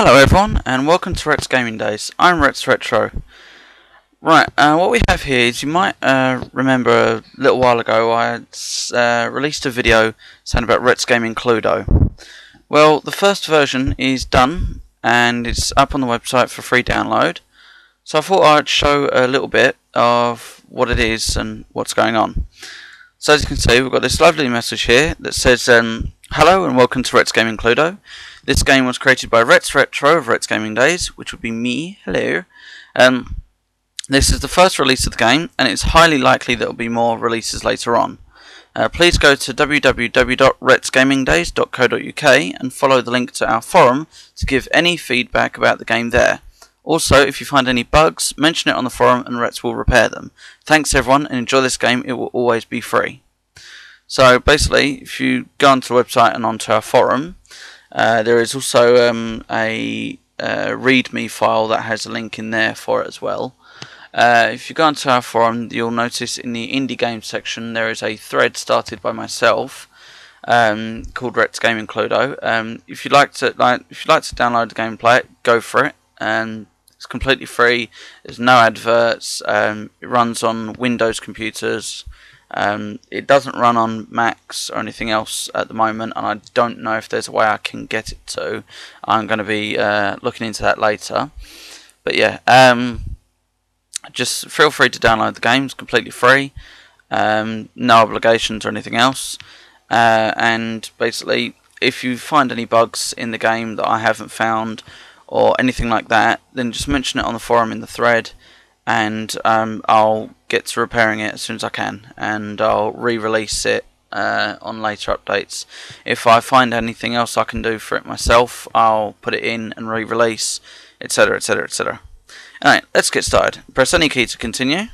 Hello everyone, and welcome to Retz Gaming Days. I'm Retz Retro. Right, what we have here is, you might remember a little while ago I had released a video saying about Retz Gaming Cluedo. Well, the first version is done, and it's up on the website for free download. So I thought I'd show a little bit of what it is and what's going on. So as you can see, we've got this lovely message here that says, hello and welcome to Retz Gaming Cluedo. This game was created by Retz Retro of Retz Gaming Days, which would be me. Hello. This is the first release of the game, and it's highly likely there will be more releases later on. Please go to www.retzgamingdays.co.uk and follow the link to our forum to give any feedback about the game there. Also, if you find any bugs, mention it on the forum and Retz will repair them. Thanks everyone, and enjoy this game. It will always be free. So basically, if you go onto the website and onto our forum, there is also a README file that has a link in there for it as well. If you go onto our forum, you'll notice in the indie games section there is a thread started by myself called Retz Gaming Cluedo. If you'd like to download the game and play it, go for it. It's completely free. There's no adverts. It runs on Windows computers. It doesn't run on Macs or anything else at the moment, and I don't know if there's a way I can get it to. I'm going to be looking into that later. But yeah, just feel free to download the game. It's completely free. No obligations or anything else. And basically, if you find any bugs in the game that I haven't found or anything like that, then just mention it on the forum in the thread, and I'll get to repairing it as soon as I can, and I'll re-release it on later updates. If I find anything else I can do for it myself, I'll put it in and re-release, etc, etc, etc. Alright, let's get started. Press any key to continue,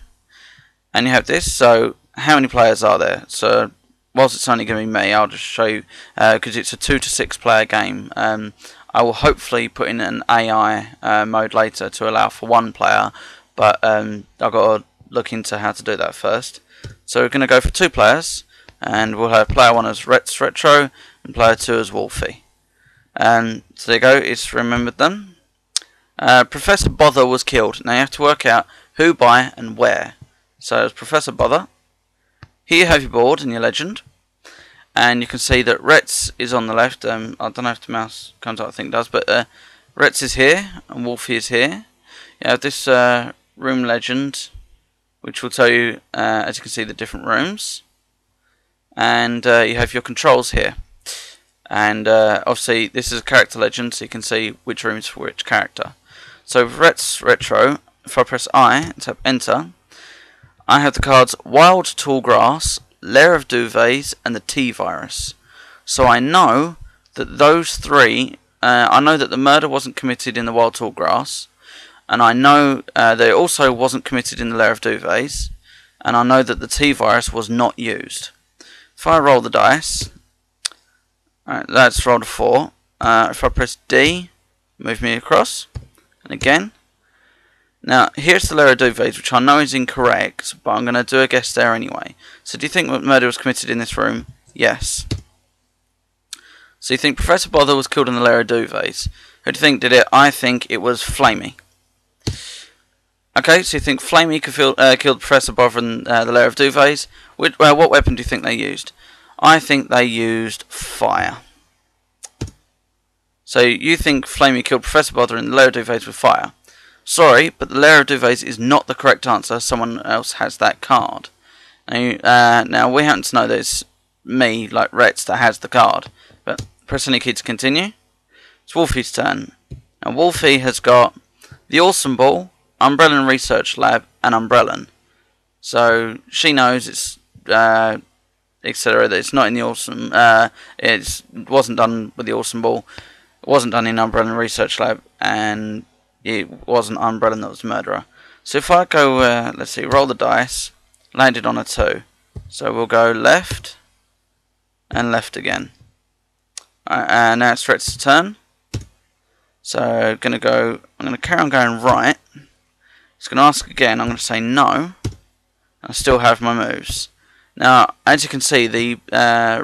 and you have this. So how many players are there? So whilst it's only going to be me, I'll just show you, because it's a 2 to 6 player game. I will hopefully put in an AI mode later to allow for 1 player, but I've got to look into how to do that first. So we're going to go for 2 players, and we'll have player 1 as Retz Retro and player 2 as Wolfie. So there you go, it's remembered them. Professor Bother was killed. Now you have to work out who, by, and where. So as Professor Bother, here you have your board and your legend. And you can see that Retz is on the left. I don't know if the mouse comes out, I think it does, but Retz is here and Wolfie is here. You have this room legend, which will tell you, as you can see, the different rooms. And you have your controls here. And obviously this is a character legend, so you can see which room is for which character. So with Retz Retro, if I press I and tap enter, I have the cards Wild Tall Grass, Lair of Duvets, and the T-Virus. So I know that those 3, I know that the murder wasn't committed in the Wild Tall Grass, and I know that it also wasn't committed in the Lair of Duvets, and I know that the T-Virus was not used. If I roll the dice, alright, that's rolled a 4. If I press D, move me across, and again. Now, here's the Lair of Duvets, which I know is incorrect, but I'm going to do a guess there anyway. So do you think murder was committed in this room? Yes. So you think Professor Bother was killed in the Lair of Duvets. Who do you think did it? I think it was Flamey. Okay, so you think Flamey killed Professor Bother in the Lair of Duvets. What weapon do you think they used? I think they used fire. So you think Flamey killed Professor Bother in the Lair of Duvets with fire. Sorry, but the Lair of Duvets is not the correct answer. Someone else has that card. Now we happen to know that it's me, like Retz, that has the card. But press any key to continue. It's Wolfie's turn. Now Wolfie has got the Awesome Ball, Umbrella Research Lab, and Umbrella. So she knows it's etc. that it's not in the Awesome. It wasn't done with the Awesome Ball. It wasn't done in Umbrella Research Lab, and it wasn't Umbrella that was the murderer. So if I go, let's see, roll the dice, landed on a 2. So we'll go left, and left again. Alright, and now it's Retz's turn. So I'm going to carry on going right. It's going to ask again, I'm going to say no. I still have my moves. Now, as you can see, the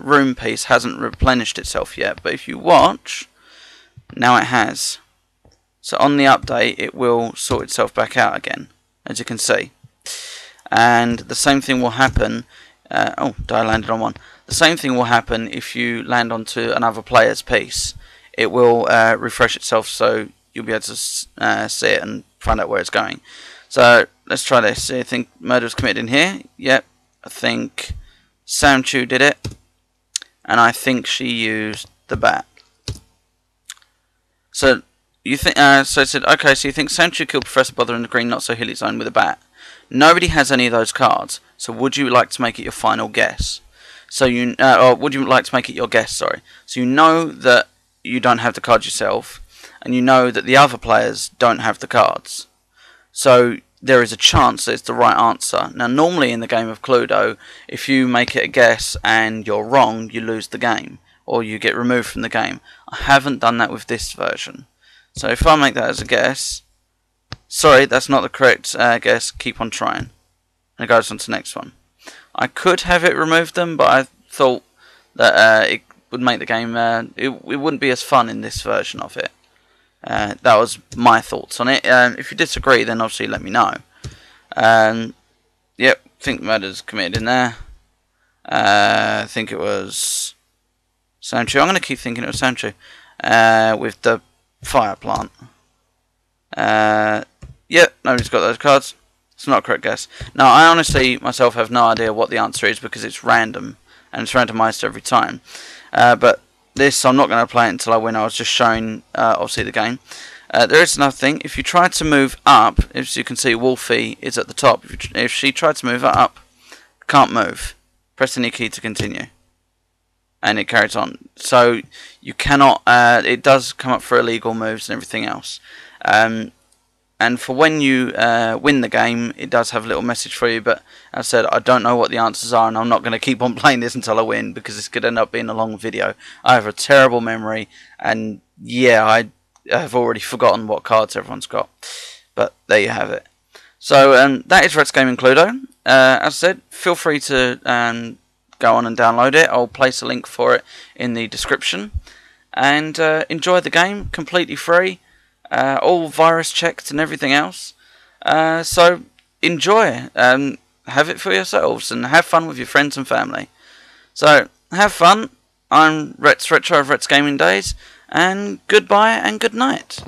room piece hasn't replenished itself yet, but if you watch, now it has. So on the update, it will sort itself back out again, as you can see. And the same thing will happen. Oh, I landed on one. The same thing will happen if you land onto another player's piece. It will refresh itself, so you'll be able to see it and find out where it's going. So let's try this. I think murder was committed in here. Yep. I think Samchu did it, and I think she used the bat. So you think? So it said, okay. So you think Samchu killed Professor Bother in the green, not so hilly zone with a bat? Nobody has any of those cards. So would you like to make it your final guess? So you, or would you like to make it your guess? Sorry. So you know that you don't have the card yourself, and you know that the other players don't have the cards. So there is a chance that it's the right answer. Now, normally in the game of Cluedo, if you make it a guess and you're wrong, you lose the game, or you get removed from the game. I haven't done that with this version. So if I make that as a guess, sorry, that's not the correct guess, keep on trying. And it goes on to the next one. I could have it remove them, but I thought that it would make the game, it wouldn't be as fun in this version of it. That was my thoughts on it. If you disagree, then obviously let me know. Yep, think murder's committed in there. I think it was Samchu. I'm going to keep thinking it was Samchu. With the fire plant. Yep, nobody's got those cards. It's not a correct guess. Now, I honestly myself have no idea what the answer is because it's random and it's randomized every time. But this, I'm not going to play it until I win. I was just showing, obviously, the game. There is another thing. If you try to move up, as you can see, Wolfie is at the top. If she tried to move up, can't move. Press any key to continue. And it carries on. So, you cannot, it does come up for illegal moves and everything else. And for when you win the game, it does have a little message for you. But as I said, I don't know what the answers are, and I'm not going to keep on playing this until I win because this could end up being a long video. I have a terrible memory, and yeah, I have already forgotten what cards everyone's got. But there you have it. So that is Retz Gaming Cluedo. As I said, feel free to go on and download it. I'll place a link for it in the description. And enjoy the game, completely free. All virus checked and everything else. So enjoy. Have it for yourselves and have fun with your friends and family. So have fun. I'm Retz Retro of Retz Gaming Days, and goodbye and good night.